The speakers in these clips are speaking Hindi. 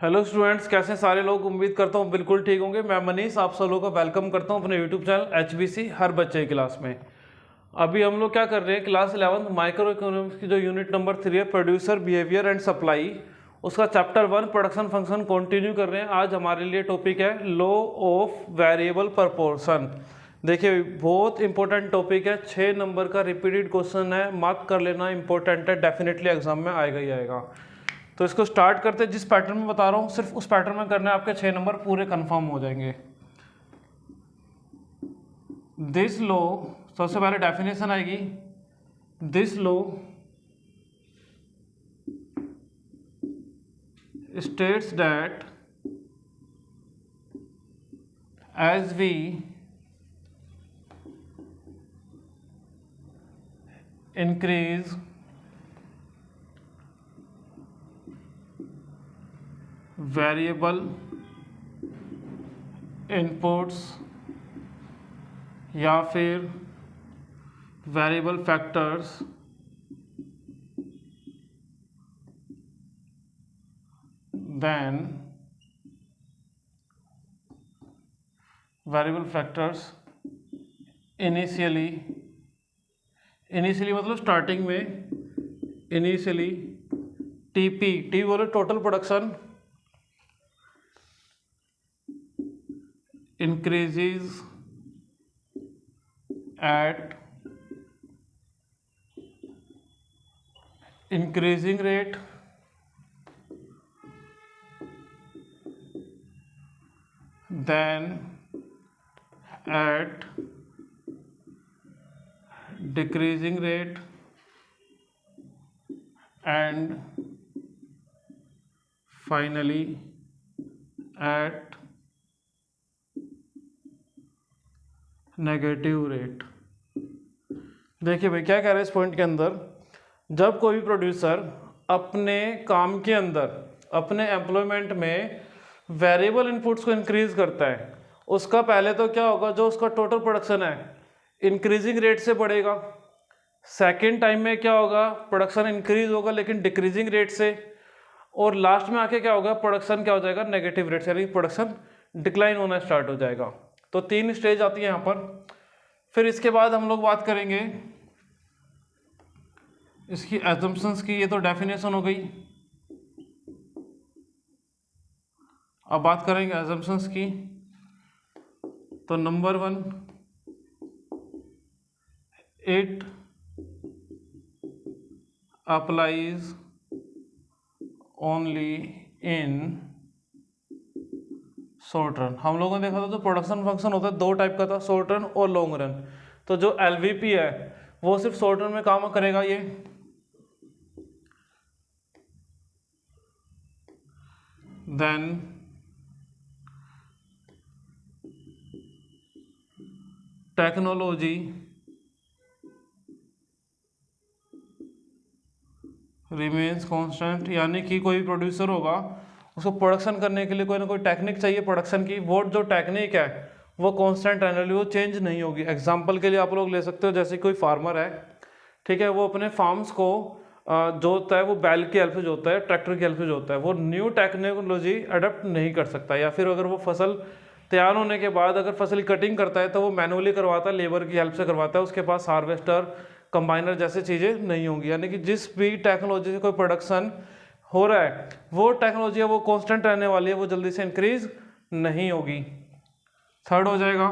हेलो स्टूडेंट्स, कैसे हैं सारे लोग। उम्मीद करता हूँ बिल्कुल ठीक होंगे। मैं मनीष आप सब लोगों का वेलकम करता हूँ अपने यूट्यूब चैनल HBC हर बच्चे की क्लास में। अभी हम लोग क्या कर रहे हैं, क्लास 11 माइक्रो इकोनॉमिक्स की जो यूनिट नंबर 3 है, प्रोड्यूसर बिहेवियर एंड सप्लाई, उसका चैप्टर 1 प्रोडक्शन फंक्शन कंटिन्यू कर रहे हैं। आज हमारे लिए टॉपिक है लॉ ऑफ वेरिएबल प्रपोर्शन। देखिए बहुत इंपॉर्टेंट टॉपिक है, 6 नंबर का रिपीटेड क्वेश्चन है, मार्क कर लेना, इंपॉर्टेंट है, डेफिनेटली एग्जाम में आएगा ही आएगा। तो इसको स्टार्ट करते हैं। जिस पैटर्न में बता रहा हूँ सिर्फ उस पैटर्न में करना है, आपके 6 नंबर पूरे कंफर्म हो जाएंगे। दिस लॉ, सबसे पहले डेफिनेशन आएगी। This law states that as we increase variable inputs या फिर variable factors then variable factors initially मतलब स्टार्टिंग में, इनिशियली टी बोले total production increases at increasing rate than at decreasing rate and finally at negative rate. देखिए भाई क्या कह रहे हैं इस पॉइंट के अंदर, जब कोई प्रोड्यूसर अपने काम के अंदर, अपने एम्प्लॉयमेंट में वेरिएबल इनपुट्स को इंक्रीज करता है, उसका पहले तो क्या होगा, जो उसका टोटल प्रोडक्शन है इंक्रीजिंग रेट से बढ़ेगा। सेकेंड टाइम में क्या होगा, प्रोडक्शन इंक्रीज होगा लेकिन डिक्रीजिंग रेट से, और लास्ट में आके क्या होगा, प्रोडक्शन क्या हो जाएगा, नेगेटिव रेट से, यानी प्रोडक्शन डिक्लाइन होना स्टार्ट हो जाएगा। तो 3 स्टेज आती है यहाँ पर। फिर इसके बाद हम लोग बात करेंगे इसकी एजम्पशंस की। ये तो डेफिनेशन हो गई। अब बात करेंगे एजम्पशंस की। तो number 1, it applies only in short run. हम लोगों ने देखा था जो प्रोडक्शन फंक्शन होता है 2 टाइप का था, शॉर्ट रन और लॉन्ग रन। तो जो LVP है वो सिर्फ शॉर्ट रन में काम करेगा। ये देन टेक्नोलॉजी रिमेन्स कांस्टेंट, यानी कि कोई प्रोड्यूसर होगा, उसको प्रोडक्शन करने के लिए कोई ना कोई टेक्निक चाहिए प्रोडक्शन की, वो जो टेक्निक है वो कांस्टेंट रहने, वो चेंज नहीं होगी। एग्जांपल के लिए आप लोग ले सकते हो, जैसे कोई फार्मर है, ठीक है, वो अपने फार्म्स को जोतता है, वो बैल की हेल्प से जोतता है, ट्रैक्टर की हेल्प से जोतता है, वो न्यू टेक्नोलॉजी अडप्ट नहीं कर सकता। या फिर अगर वो फसल तैयार होने के बाद अगर फसल कटिंग करता है तो वो मैनुअली करवाता है, लेबर की हेल्प से करवाता है, उसके पास हार्वेस्टर, कंबाइनर जैसे चीज़ें नहीं होंगी। यानी कि जिस भी टेक्नोलॉजी से कोई प्रोडक्शन हो रहा है वो टेक्नोलॉजी है वो कांस्टेंट रहने वाली है, वो जल्दी से इंक्रीज नहीं होगी। थर्ड हो जाएगा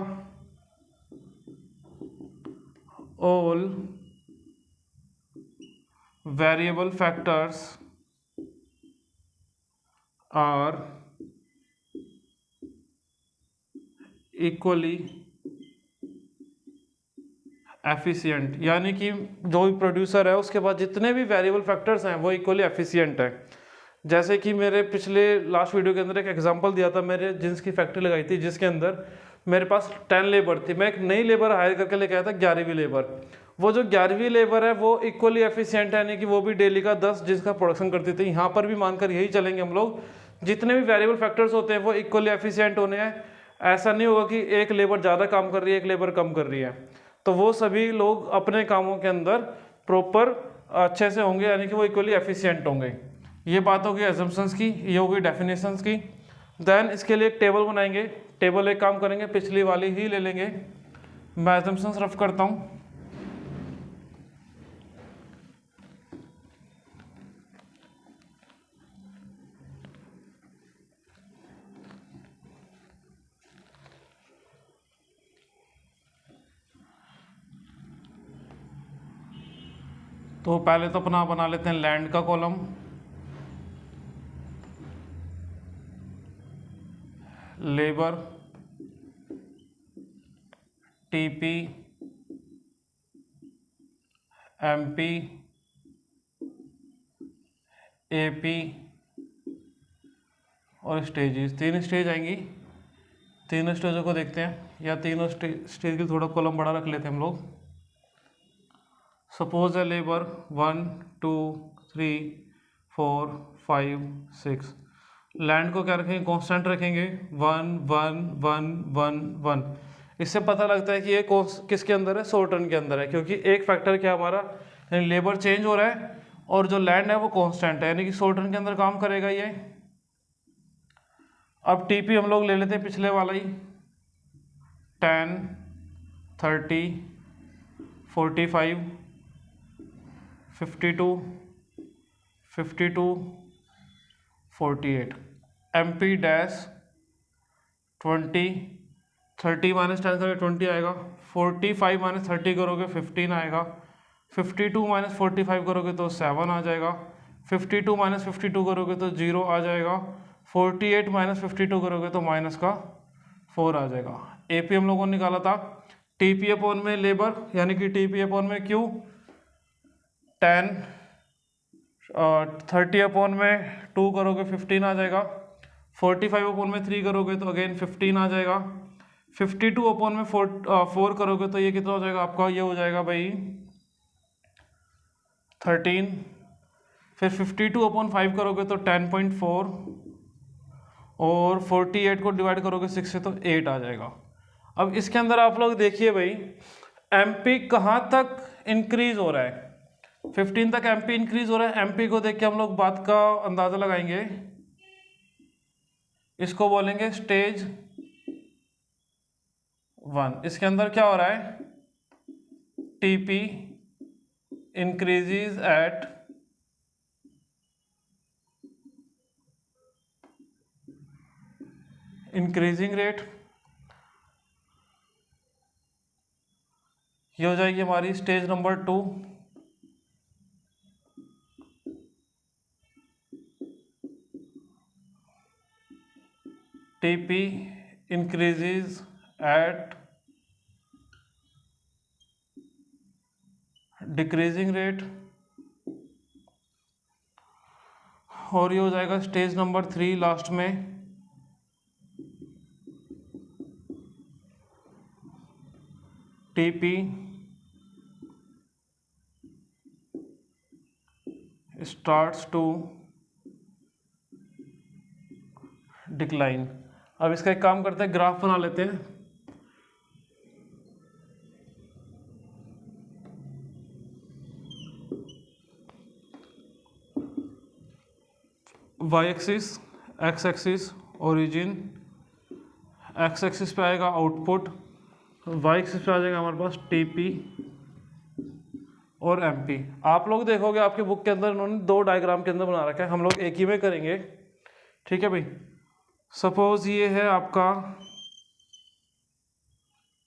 all variable factors are equally efficient, यानी कि जो भी प्रोड्यूसर है उसके पास जितने भी वेरिएबल फैक्टर्स हैं वो इक्वली एफिशिएंट है। जैसे कि मेरे पिछले लास्ट वीडियो के अंदर एक एग्जांपल दिया था, मैंने जींस की फैक्ट्री लगाई थी जिसके अंदर मेरे पास 10 लेबर थी। मैं एक नई लेबर हायर करके लेके आया था 11वीं लेबर। वो जो 11वीं लेबर है वो इक्वली एफिशिएंट है, यानी कि वो भी डेली का 10 जींस का प्रोडक्शन करती थी। यहाँ पर भी मानकर यही चलेंगे हम लोग, जितने भी वेरिएबल फैक्टर्स होते हैं वो इक्वली एफिशिएंट होने हैं। ऐसा नहीं होगा कि एक लेबर ज़्यादा काम कर रही है, एक लेबर कम कर रही है। तो वो सभी लोग अपने कामों के अंदर प्रॉपर अच्छे से होंगे, यानी कि वो इक्वली एफिशिएंट होंगे। ये बात होगी एजम्पशंस की, ये होगी डेफिनेशंस की। देन इसके लिए एक टेबल बनाएंगे। टेबल एक काम करेंगे, पिछली वाली ही ले लेंगे। मैं एजम्पशंस रफ करता हूँ। तो पहले तो अपना बना लेते हैं लैंड का column, labour, TP, MP, AP और स्टेजेस। 3 स्टेज आएंगी। 3 स्टेजों को देखते हैं, या तीनों स्टेज की थोड़ा कॉलम बड़ा रख लेते हैं हम लोग। सपोज है लेबर 1 2 3 4 5 6। लैंड को क्या रखेंगे, कांस्टेंट रखेंगे 1 1 1 1 1। इससे पता लगता है कि ये किसके अंदर है, शॉर्ट रन के अंदर है, क्योंकि एक फैक्टर क्या हमारा, यानी लेबर चेंज हो रहा है और जो लैंड है वो कांस्टेंट है, यानी कि शॉर्ट रन के अंदर काम करेगा ये। अब टीपी हम लोग ले लेते हैं पिछले वाला ही, 10 30 45 52 52 48। एमपी डैश 20 30 माइनस 10 करोगे 20 आएगा। 45 माइनस 30 करोगे 15 आएगा। 52 माइनस 45 करोगे तो 7 आ जाएगा। 52 माइनस 52 करोगे तो 0 आ जाएगा। 48 माइनस 52 करोगे तो माइनस का 4 आ जाएगा। एपी हम लोगों ने निकाला था टीपी अपॉन में लेबर, यानी कि टीपी अपॉन में क्यू, 10 30 अपॉन में 2 करोगे 15 आ जाएगा। 45 अपॉन में 3 करोगे तो अगेन 15 आ जाएगा। 52 अपॉन में 4 करोगे तो ये कितना हो जाएगा आपका, ये हो जाएगा भाई 13। फिर 52 अपॉन 5 करोगे तो 10.4 और 48 को डिवाइड करोगे 6 से तो 8 आ जाएगा। अब इसके अंदर आप लोग देखिए भाई, एमपी कहाँ तक इंक्रीज हो रहा है, 15 तक एमपी इंक्रीज हो रहा है। एमपी को देख के हम लोग बात का अंदाजा लगाएंगे, इसको बोलेंगे स्टेज 1। इसके अंदर क्या हो रहा है, TP increases at increasing rate. ये हो जाएगी हमारी stage number 2। TP increases at decreasing rate. और ये हो जाएगा स्टेज नंबर 3 लास्ट में, टीपी स्टार्ट्स टू डिक्लाइन। अब इसका एक काम करते हैं, ग्राफ बना लेते हैं। Y axis, X axis origin, X axis पे आएगा आउटपुट, वाई एक्सिस पे आ जाएगा हमारे पास टीपी और एमपी। आप लोग देखोगे आपके बुक के अंदर उन्होंने 2 डायग्राम के अंदर बना रखा है, हम लोग एक ही में करेंगे, ठीक है भाई। सपोज ये है आपका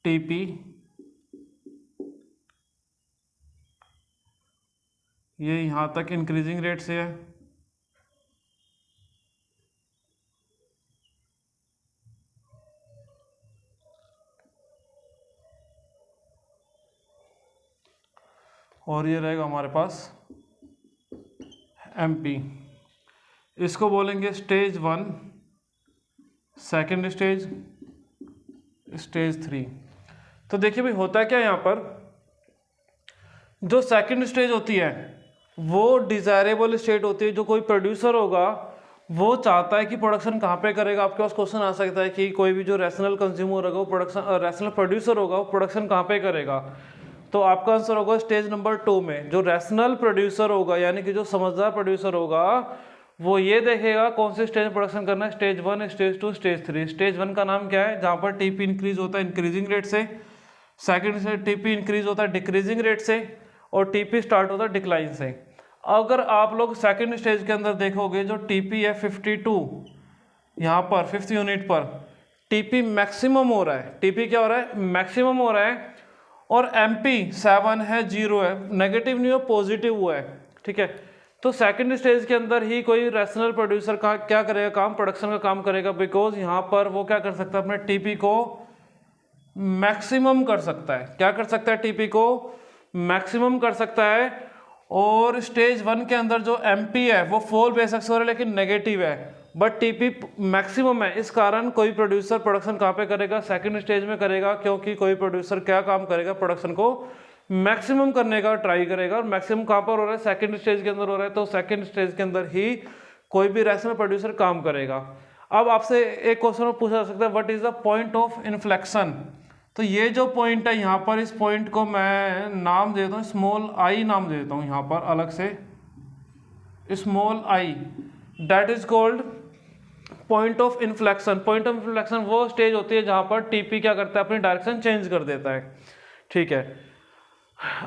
टीपी, ये यहाँ तक इंक्रीजिंग रेट से है, और ये रहेगा हमारे पास एमपी। इसको बोलेंगे स्टेज 1, सेकेंड स्टेज, स्टेज 3। तो देखिए भाई होता है क्या यहाँ पर, जो सेकंड स्टेज होती है वो डिजायरेबल स्टेट होती है। जो कोई प्रोड्यूसर होगा वो चाहता है कि प्रोडक्शन कहाँ पे करेगा। आपके पास क्वेश्चन आ सकता है कि कोई भी जो रैशनल कंज्यूमर होगा वो प्रोडक्शन, रैशनल प्रोड्यूसर होगा वो प्रोडक्शन कहाँ पे करेगा, तो आपका आंसर होगा स्टेज नंबर 2 में। जो रैशनल प्रोड्यूसर होगा यानी कि जो समझदार प्रोड्यूसर होगा वो ये देखेगा कौन से स्टेज में प्रोडक्शन करना है, स्टेज 1, स्टेज 2, स्टेज 3। स्टेज 1 का नाम क्या है, जहाँ पर टीपी इंक्रीज होता है इंक्रीजिंग रेट से, सेकंड से टीपी इंक्रीज होता है डिक्रीजिंग रेट से, और टीपी स्टार्ट होता है डिक्लाइन से। अगर आप लोग सेकंड स्टेज के अंदर देखोगे जो टीपी है 52, यहाँ पर 5th यूनिट पर टीपी मैक्सिमम हो रहा है, टीपी क्या हो रहा है, मैक्सिमम हो रहा है, और एमपी 7 है, 0 है, नेगेटिव नहीं हो पॉजिटिव हुआ है, ठीक है। तो सेकंड स्टेज के अंदर ही कोई रैशनल प्रोड्यूसर का क्या करेगा काम, प्रोडक्शन का काम करेगा, बिकॉज यहाँ पर वो क्या कर सकता है, अपने टीपी को मैक्सिमम कर सकता है। क्या कर सकता है, टीपी को मैक्सिमम कर सकता है। और स्टेज 1 के अंदर जो एमपी है वो फॉल बेशक से हो रहा है लेकिन नेगेटिव है, बट टीपी मैक्सिमम है। इस कारण कोई प्रोड्यूसर प्रोडक्शन कहाँ पे करेगा, सेकंड स्टेज में करेगा, क्योंकि कोई प्रोड्यूसर क्या काम करेगा, प्रोडक्शन को मैक्सिमम करने का ट्राई करेगा। और मैक्सिमम कहाँ पर हो रहा है, सेकंड स्टेज के अंदर हो रहा है, तो सेकंड स्टेज के अंदर ही कोई भी रैशनल प्रोड्यूसर काम करेगा। अब आपसे एक क्वेश्चन पूछा जा सकता है, what is the point of inflection. तो ये जो पॉइंट है यहाँ पर, इस पॉइंट को मैं नाम देता हूँ स्मॉल आई, नाम देता हूँ यहाँ पर अलग से small I, that is called point of inflection. Point of inflection वो स्टेज होती है जहाँ पर टीपी क्या करता है, अपनी डायरेक्शन चेंज कर देता है, ठीक है।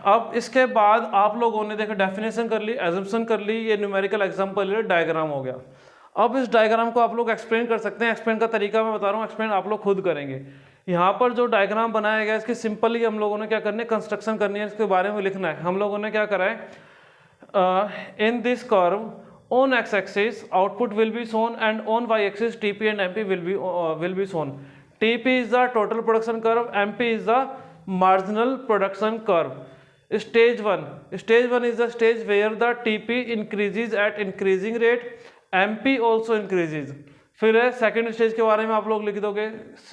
अब इसके बाद आप लोगों ने देखा डेफिनेशन कर ली, एजम्पशन कर ली, ये न्यूमेरिकल एग्जांपल ले, डायग्राम हो गया। अब इस डायग्राम को आप लोग एक्सप्लेन कर सकते हैं। एक्सप्लेन का तरीका मैं बता रहा हूँ, एक्सप्लेन आप लोग खुद करेंगे। यहाँ पर जो डायग्राम बनाया गया है इसकी सिंपली हम लोगों ने क्या करनी है, कंस्ट्रक्शन करनी है, इसके बारे में लिखना है। हम लोगों ने क्या करा है, in this curve on x-axis output will be shown and on y-axis TP and MP will be shown. TP is the total production curve, MP is the marginal production curve. Stage 1 is the stage where the TP increases at increasing rate, MP also increases. फिर है सेकेंड स्टेज के बारे में आप लोग लिख दोगे,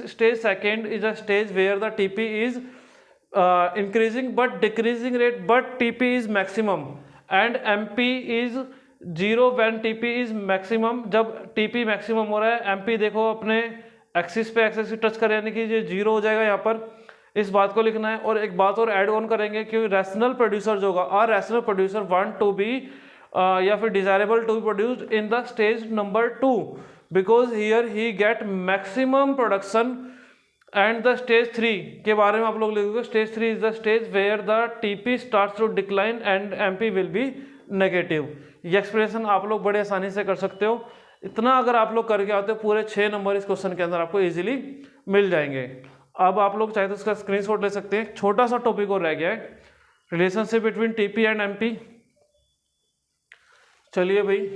stage second is a stage where the TP is increasing but decreasing rate but TP is maximum and MP is 0 when TP is maximum. जब टीपी मैक्सिमम हो रहा है, एमपी देखो अपने एक्सिस पे एक्सिस टच करे, यानी कि ये 0 हो जाएगा यहाँ पर, इस बात को लिखना है। और एक बात और ऐड ऑन करेंगे कि रैशनल प्रोड्यूसर जो होगा, are rational producer want to be या फिर desirable to be produced in the stage number 2 because here he get maximum production. And the stage 3 के बारे में आप लोग लिखोगे, stage 3 is the stage where the TP starts to decline and MP will be negative. ये एक्सप्रेशन आप लोग बड़े आसानी से कर सकते हो। इतना अगर आप लोग करके आते हो, पूरे 6 नंबर इस क्वेश्चन के अंदर आपको इजीली मिल जाएंगे। अब आप लोग चाहे तो इसका स्क्रीनशॉट ले सकते हैं। छोटा सा टॉपिक और रह गया है, relationship between TP and MP. चलिए भाई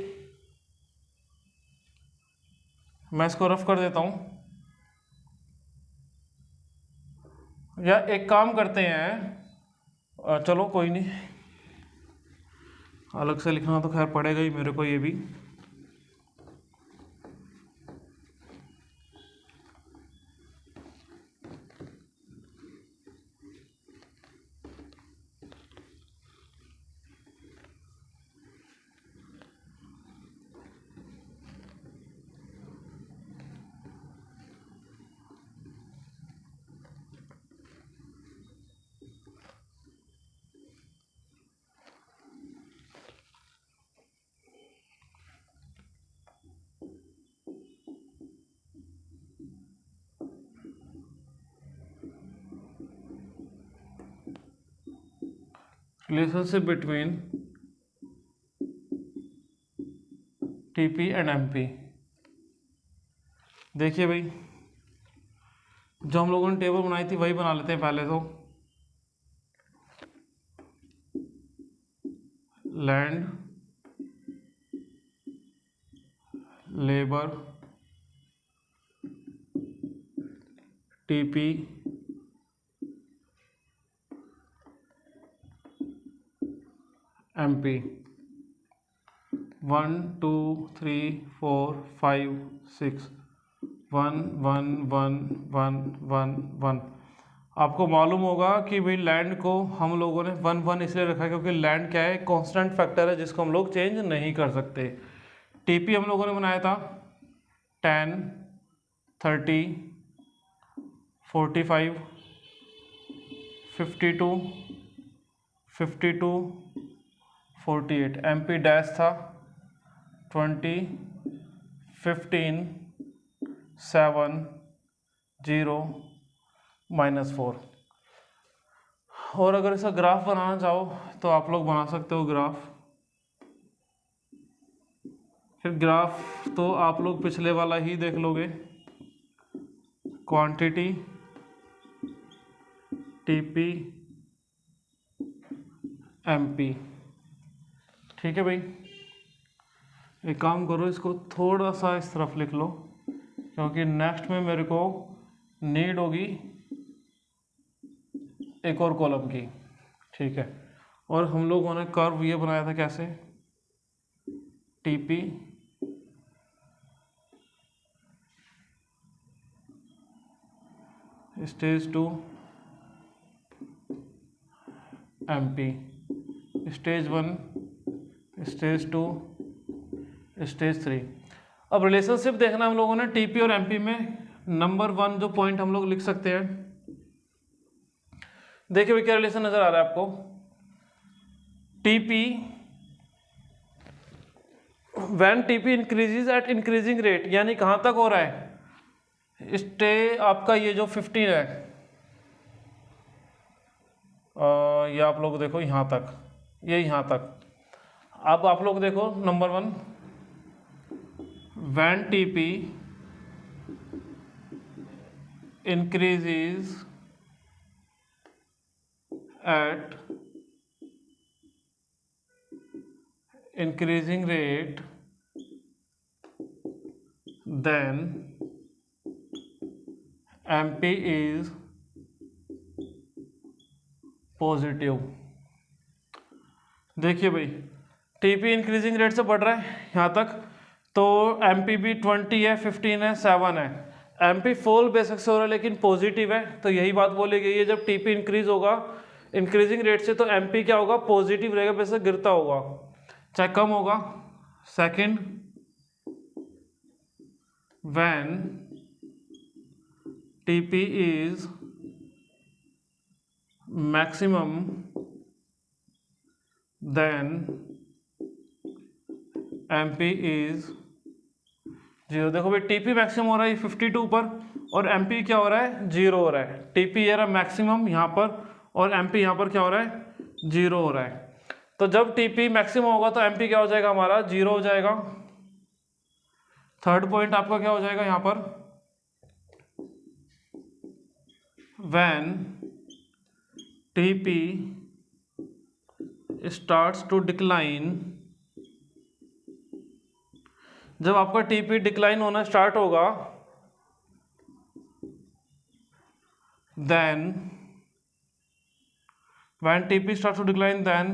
मैं इसको रफ कर देता हूं, या एक काम करते हैं, चलो कोई नहीं, अलग से लिखना तो खैर पड़ेगा ही मेरे को ये भी। Relationship between TP and MP. देखिए भाई, जो हम लोगों ने टेबल बनाई थी वही बना लेते हैं पहले तो। Land, labour, TP, MP, 1 2 3 4 5 6 1 1 1 1 1 1। आपको मालूम होगा कि भाई लैंड को हम लोगों ने 1 1 इसलिए रखा है क्योंकि लैंड क्या है, कांस्टेंट फैक्टर है जिसको हम लोग चेंज नहीं कर सकते। टीपी हम लोगों ने बनाया था 10 30 45 52 52 48। एमपी डैश था 20, 15, 7, 0, -4। और अगर इसका ग्राफ बनाना चाहो तो आप लोग बना सकते हो ग्राफ। फिर ग्राफ तो आप लोग पिछले वाला ही देख लोगे, क्वांटिटी टीपी एमपी। ठीक है भाई, एक काम करो, इसको थोड़ा सा इस तरफ लिख लो, क्योंकि नेक्स्ट में मेरे को नीड होगी एक और कॉलम की। ठीक है, और हम लोगों ने कर्व ये बनाया था कैसे, TP stage 2 MP, stage 1, stage 2, stage 3। अब रिलेशनशिप देखना हम लोगों ने टीपी और एमपी में। नंबर 1 जो पॉइंट हम लोग लिख सकते हैं, देखिए भाई क्या रिलेशन नजर आ रहा है आपको, TP when TP increases at increasing rate, यानी कहां तक हो रहा है, स्टे आपका ये जो 15 है, ये आप लोग देखो यहां तक, ये यहां तक। अब आप लोग देखो number 1, when TP increases at increasing rate then MP is positive. देखिए भाई टीपी इंक्रीजिंग रेट से बढ़ रहा है यहाँ तक, तो एमपी भी 20 है, 15 है, 7 है। एमपी फॉल बेशक से हो रहा है लेकिन पॉजिटिव है, तो यही बात बोली गई है, जब टीपी इंक्रीज होगा इंक्रीजिंग रेट से तो एमपी क्या होगा, पॉजिटिव रहेगा, वैसे गिरता होगा चाहे कम होगा। Second, when TP is maximum then MP is 0। देखो भाई टीपी मैक्सिमम हो रहा है 52 पर, और एमपी क्या हो रहा है, 0 हो रहा है। टीपी ये रहा मैक्सिमम यहाँ पर, और एमपी यहाँ पर क्या हो रहा है, 0 हो रहा है। तो जब टीपी मैक्सिमम होगा तो एमपी क्या हो जाएगा हमारा, 0 हो जाएगा। थर्ड पॉइंट आपका क्या हो जाएगा यहाँ पर, when TP starts to decline, जब आपका टीपी डिक्लाइन होना स्टार्ट होगा, then when TP starts to decline then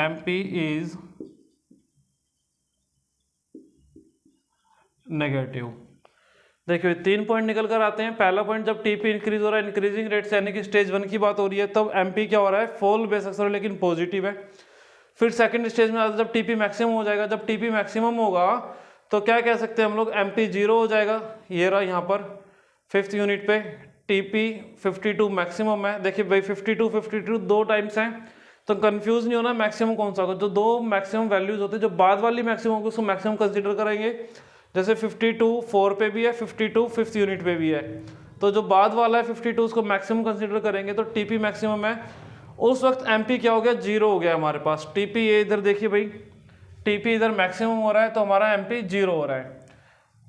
MP is negative. देखिए 3 पॉइंट निकल कर आते हैं। पहला पॉइंट, जब टीपी इंक्रीज हो रहा है इंक्रीजिंग रेट से, यानी कि स्टेज 1 की बात हो रही है, तब एमपी क्या हो रहा है, फॉल बेशक से लेकिन पॉजिटिव है। फिर सेकंड स्टेज में आता है जब टीपी मैक्सिमम हो जाएगा, जब टीपी मैक्सिमम होगा तो क्या कह सकते हैं हम लोग, एमपी 0 हो जाएगा। ये रहा यहाँ पर 5th यूनिट पे टीपी 52 मैक्सिमम है। देखिए भाई 52 दो टाइम्स हैं, तो कंफ्यूज नहीं होना मैक्सिमम कौन सा होगा। जो दो मैक्सिमम वैल्यूज होते हैं, जो बाद वाली मैक्सिमम होगी उसको मैक्सिमम कंसीडर करेंगे। जैसे 52 4 पे भी है, 52 5th यूनिट पे भी है, तो जो बाद वाला है 52 उसको मैक्सिमम कंसीडर करेंगे, तो टीपी मैक्सिमम है। उस वक्त एमपी क्या हो गया, 0 हो गया हमारे पास। टीपी ये इधर देखिए भाई, टीपी इधर मैक्सिमम हो रहा है तो हमारा एमपी 0 हो रहा है।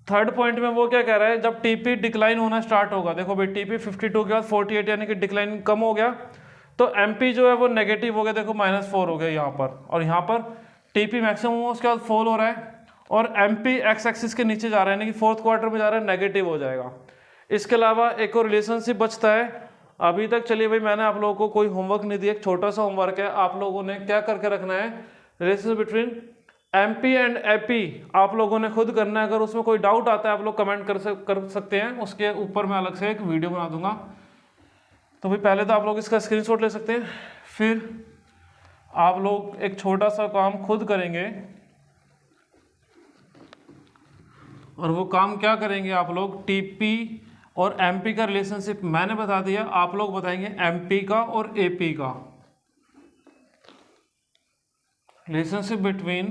थर्ड पॉइंट में वो क्या कह रहा है, जब टीपी डिक्लाइन होना स्टार्ट होगा, देखो भाई टीपी 52 के बाद 48 यानी कि डिक्लाइन कम हो गया, तो एमपी जो है वो नेगेटिव हो गया। देखो -4 हो गया यहाँ पर, और यहाँ पर टीपी मैक्सिमम हुआ उसके बाद फॉल हो रहा है, और एमपी एक्स एक्सिस के नीचे जा रहा है, यानी कि 4th क्वार्टर में जा रहा है, नेगेटिव हो जाएगा। इसके अलावा एक और रिलेशनशिप बचता है अभी तक। चलिए भाई मैंने आप लोगों को कोई होमवर्क नहीं दिया, एक छोटा सा होमवर्क है, आप लोगों ने क्या करके रखना है, relationship between MP and AP आप लोगों ने खुद करना है। अगर उसमें कोई डाउट आता है आप लोग कमेंट कर सकते हैं, उसके ऊपर मैं अलग से एक वीडियो बना दूंगा। तो भाई पहले तो आप लोग इसका स्क्रीनशॉट ले सकते हैं, फिर आप लोग एक छोटा सा काम खुद करेंगे, और वो काम क्या करेंगे आप लोग, टीपी और एमपी का रिलेशनशिप मैंने बता दिया, आप लोग बताएंगे एमपी का और एपी का। Relationship between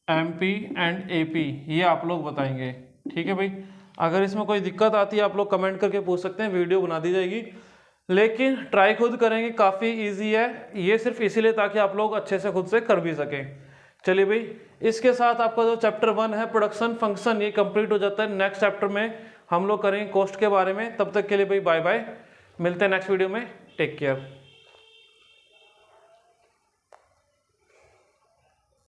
MP and AP ये आप लोग बताएंगे। ठीक है भाई, अगर इसमें कोई दिक्कत आती है आप लोग कमेंट करके पूछ सकते हैं, वीडियो बना दी जाएगी, लेकिन ट्राई खुद करेंगे, काफ़ी इजी है ये, सिर्फ इसीलिए ताकि आप लोग अच्छे से खुद से कर भी सकें। चलिए भाई, इसके साथ आपका जो चैप्टर 1 है प्रोडक्शन फंक्शन ये कंप्लीट हो जाता है। नेक्स्ट चैप्टर में हम लोग करेंगे कॉस्ट के बारे में। तब तक के लिए भाई बाय बाय, मिलते हैं नेक्स्ट वीडियो में, टेक केयर।